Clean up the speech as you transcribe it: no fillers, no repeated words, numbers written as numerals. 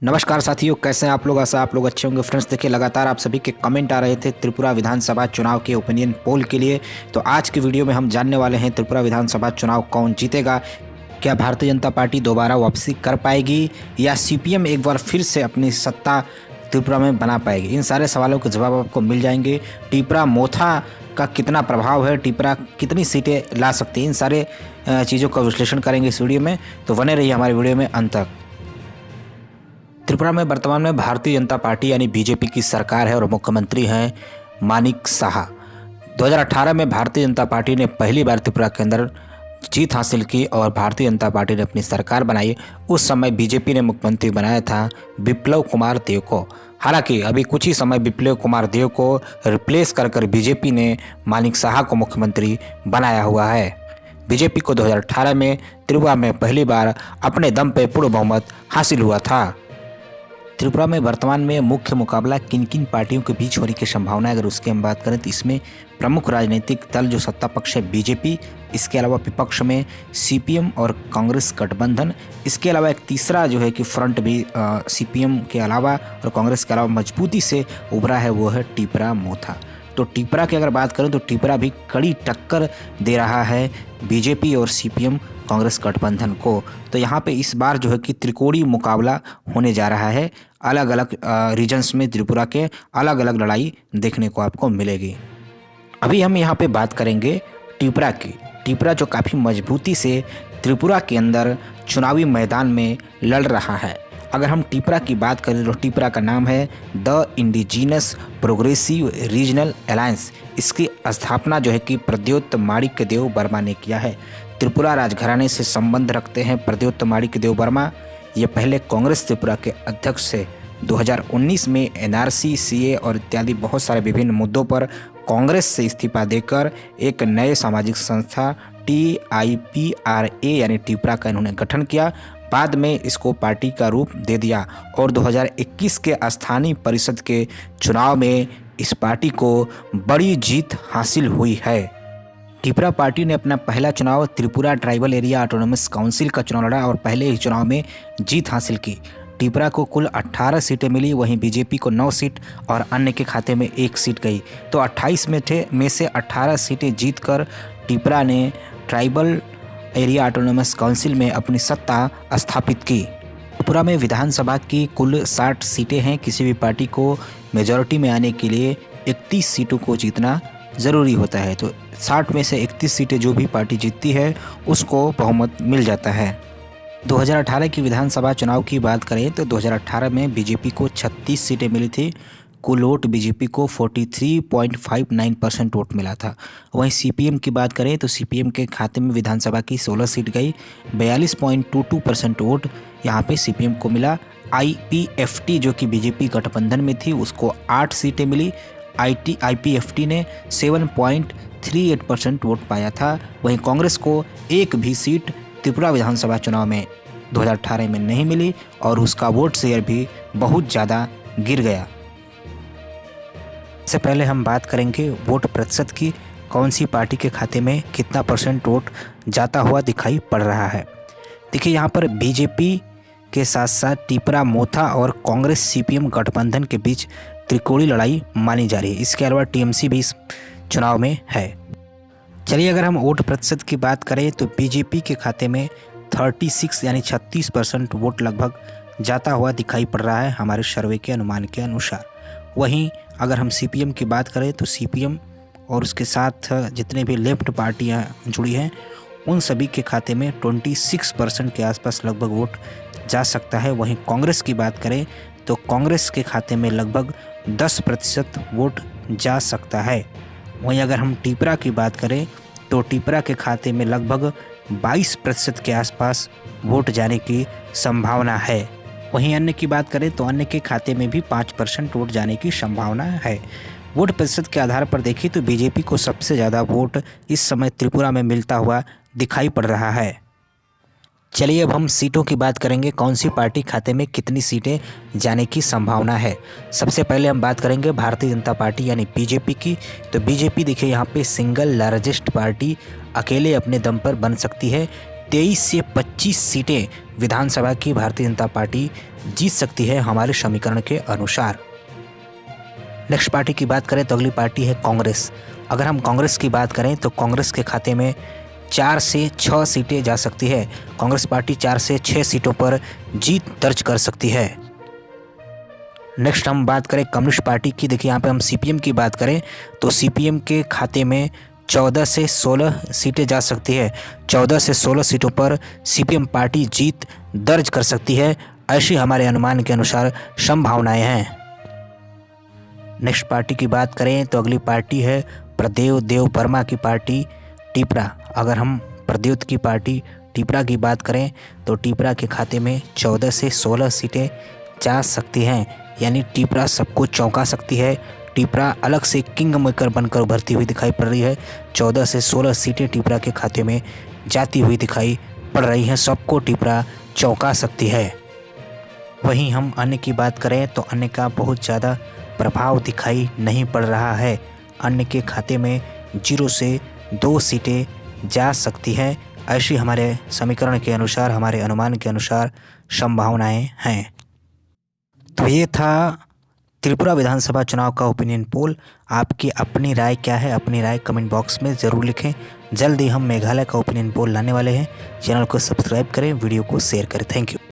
नमस्कार साथियों, कैसे हैं आप लोग। आशा आप लोग अच्छे होंगे। फ्रेंड्स देखिए, लगातार आप सभी के कमेंट आ रहे थे त्रिपुरा विधानसभा चुनाव के ओपिनियन पोल के लिए। तो आज की वीडियो में हम जानने वाले हैं त्रिपुरा विधानसभा चुनाव कौन जीतेगा। क्या भारतीय जनता पार्टी दोबारा वापसी कर पाएगी या सीपीएम एक बार फिर से अपनी सत्ता त्रिपुरा में बना पाएगी। इन सारे सवालों के जवाब आपको मिल जाएंगे। टिपरा मोथा का कितना प्रभाव है, टिपरा कितनी सीटें ला सकती है, इन सारे चीज़ों का विश्लेषण करेंगे इस वीडियो में। तो बने रहिए हमारी वीडियो में अंत तक। त्रिपुरा में वर्तमान में भारतीय जनता पार्टी यानी बीजेपी की सरकार है और मुख्यमंत्री हैं मानिक साहा। 2018 में भारतीय जनता पार्टी ने पहली बार त्रिपुरा के अंदर जीत हासिल की और भारतीय जनता पार्टी ने अपनी सरकार बनाई। उस समय बीजेपी ने मुख्यमंत्री बनाया था बिप्लब कुमार देव को। हालांकि अभी कुछ ही समय बिप्लब कुमार देव को रिप्लेस कर बीजेपी ने मानिक साहा को मुख्यमंत्री बनाया हुआ है। बीजेपी को 2018 में त्रिपुरा में पहली बार अपने दम पे पूर्ण बहुमत हासिल हुआ था। त्रिपुरा में वर्तमान में मुख्य मुकाबला किन किन पार्टियों के बीच होने की संभावना है, अगर उसकी हम बात करें तो इसमें प्रमुख राजनीतिक दल जो सत्ता पक्ष है बीजेपी, इसके अलावा विपक्ष में सीपीएम और कांग्रेस गठबंधन। इसके अलावा एक तीसरा जो है कि फ्रंट भी सीपीएम के अलावा और कांग्रेस के अलावा मजबूती से उभरा है, वो है टिपरा मोथा। तो टिपरा की अगर बात करें तो टिपरा भी कड़ी टक्कर दे रहा है बीजेपी और सीपीएम कांग्रेस गठबंधन को। तो यहाँ पे इस बार जो है कि त्रिकोणीय मुकाबला होने जा रहा है। अलग अलग रीजन्स में त्रिपुरा के अलग अलग लड़ाई देखने को आपको मिलेगी। अभी हम यहाँ पे बात करेंगे टिपरा की। टिपरा जो काफ़ी मजबूती से त्रिपुरा के अंदर चुनावी मैदान में लड़ रहा है। अगर हम टिपरा की बात करें तो टिपरा का नाम है the indigenous progressive regional alliance. इसकी स्थापना जो है कि प्रद्योत माणिक्य देव वर्मा ने किया है। त्रिपुरा राजघराने से संबंध रखते हैं प्रद्योत माणिक्य देव वर्मा। ये पहले कांग्रेस त्रिपुरा के अध्यक्ष से 2019 में एनआरसी, सीए और इत्यादि बहुत सारे विभिन्न मुद्दों पर कांग्रेस से इस्तीफा देकर एक नए सामाजिक संस्था TIPRA यानी टिपरा का इन्होंने गठन किया। बाद में इसको पार्टी का रूप दे दिया और 2021 के स्थानीय परिषद के चुनाव में इस पार्टी को बड़ी जीत हासिल हुई है। टिपरा पार्टी ने अपना पहला चुनाव Tripura tribal area autonomous council का चुनाव लड़ा और पहले ही चुनाव में जीत हासिल की। टिपरा को कुल 18 सीटें मिली, वहीं बीजेपी को 9 सीट और अन्य के खाते में 1 सीट गई। तो 28 में से 18 सीटें जीतकर टिपरा ने ट्राइबल एरिया ऑटोनोमस काउंसिल में अपनी सत्ता स्थापित की। त्रिपुरा में विधानसभा की कुल 60 सीटें हैं। किसी भी पार्टी को मेजॉरिटी में आने के लिए 31 सीटों को जीतना ज़रूरी होता है। तो 60 में से 31 सीटें जो भी पार्टी जीतती है उसको बहुमत मिल जाता है। 2018 की विधानसभा चुनाव की बात करें तो 2018 में बीजेपी को 36 सीटें मिली थी। कुल वोट बीजेपी को 43.59% वोट मिला था। वहीं सीपीएम की बात करें तो सीपीएम के खाते में विधानसभा की 16 सीट गई। 42.22% वोट यहाँ पे सीपीएम को मिला। IPFT जो कि बीजेपी गठबंधन में थी उसको 8 सीटें मिली। IPFT ने 7.38% वोट पाया था। वहीं कांग्रेस को एक भी सीट त्रिपुरा विधानसभा चुनाव में 2018 में नहीं मिली और उसका वोट शेयर भी बहुत ज़्यादा गिर गया। इससे पहले हम बात करेंगे वोट प्रतिशत की। कौन सी पार्टी के खाते में कितना % वोट जाता हुआ दिखाई पड़ रहा है। देखिए यहाँ पर बीजेपी के साथ साथ टिपरा मोथा और कांग्रेस सीपीएम गठबंधन के बीच त्रिकोणीय लड़ाई मानी जा रही है। इसके अलावा टीएमसी भी इस चुनाव में है। चलिए अगर हम वोट प्रतिशत की बात करें तो बीजेपी के खाते में 36 यानी 36% वोट लगभग जाता हुआ दिखाई पड़ रहा है हमारे सर्वे के अनुमान के अनुसार। वहीं अगर हम सीपीएम की बात करें तो सीपीएम और उसके साथ जितने भी लेफ्ट पार्टियां जुड़ी हैं उन सभी के खाते में 26% के आसपास लगभग वोट जा सकता है। वहीं कांग्रेस की बात करें तो कांग्रेस के खाते में लगभग 10% वोट जा सकता है। वहीं अगर हम टिपरा की बात करें तो टिपरा के खाते में लगभग 22% के आसपास वोट जाने की संभावना है। वहीं अन्य की बात करें तो अन्य के खाते में भी 5% वोट जाने की संभावना है। वोट प्रतिशत के आधार पर देखिए तो बीजेपी को सबसे ज़्यादा वोट इस समय त्रिपुरा में मिलता हुआ दिखाई पड़ रहा है। चलिए अब हम सीटों की बात करेंगे। कौन सी पार्टी खाते में कितनी सीटें जाने की संभावना है। सबसे पहले हम बात करेंगे भारतीय जनता पार्टी यानी बीजेपी की। तो बीजेपी देखिए यहाँ पे सिंगल लार्जेस्ट पार्टी अकेले अपने दम पर बन सकती है। 23 से 25 सीटें विधानसभा की भारतीय जनता पार्टी जीत सकती है हमारे समीकरण के अनुसार। नेक्स्ट पार्टी की बात करें तो अगली पार्टी है कांग्रेस। अगर हम कांग्रेस की बात करें तो कांग्रेस के खाते में 4 से 6 सीटें जा सकती है। कांग्रेस पार्टी 4 से 6 सीटों पर जीत दर्ज कर सकती है। नेक्स्ट हम बात करें कम्युनिस्ट पार्टी की। देखिए यहाँ पे हम सीपीएम की बात करें तो सीपीएम के खाते में 14 से 16 सीटें जा सकती है। 14 से 16 सीटों पर सीपीएम पार्टी जीत दर्ज कर सकती है, ऐसी हमारे अनुमान के अनुसार संभावनाएं हैं। नेक्स्ट पार्टी की बात करें तो अगली पार्टी है प्रदेव देव वर्मा की पार्टी टिपरा। अगर हम प्रदेव की पार्टी टिपरा की बात करें तो टिपरा के खाते में 14 से 16 सीटें जा सकती हैं, यानी टिपरा सबको चौंका सकती है। टिपरा अलग से किंग मेकर बनकर उभरती हुई दिखाई पड़ रही है। 14 से 16 सीटें टिपरा के खाते में जाती हुई दिखाई पड़ रही हैं, सबको टिपरा चौंका सकती है। वहीं हम अन्य की बात करें तो अन्य का बहुत ज़्यादा प्रभाव दिखाई नहीं पड़ रहा है। अन्य के खाते में 0 से 2 सीटें जा सकती हैं, ऐसी हमारे समीकरण के अनुसार, हमारे अनुमान के अनुसार संभावनाएं हैं। तो ये था त्रिपुरा विधानसभा चुनाव का ओपिनियन पोल। आपकी अपनी राय क्या है? अपनी राय कमेंट बॉक्स में ज़रूर लिखें। जल्द ही हम मेघालय का ओपिनियन पोल लाने वाले हैं। चैनल को सब्सक्राइब करें, वीडियो को शेयर करें। Thank you.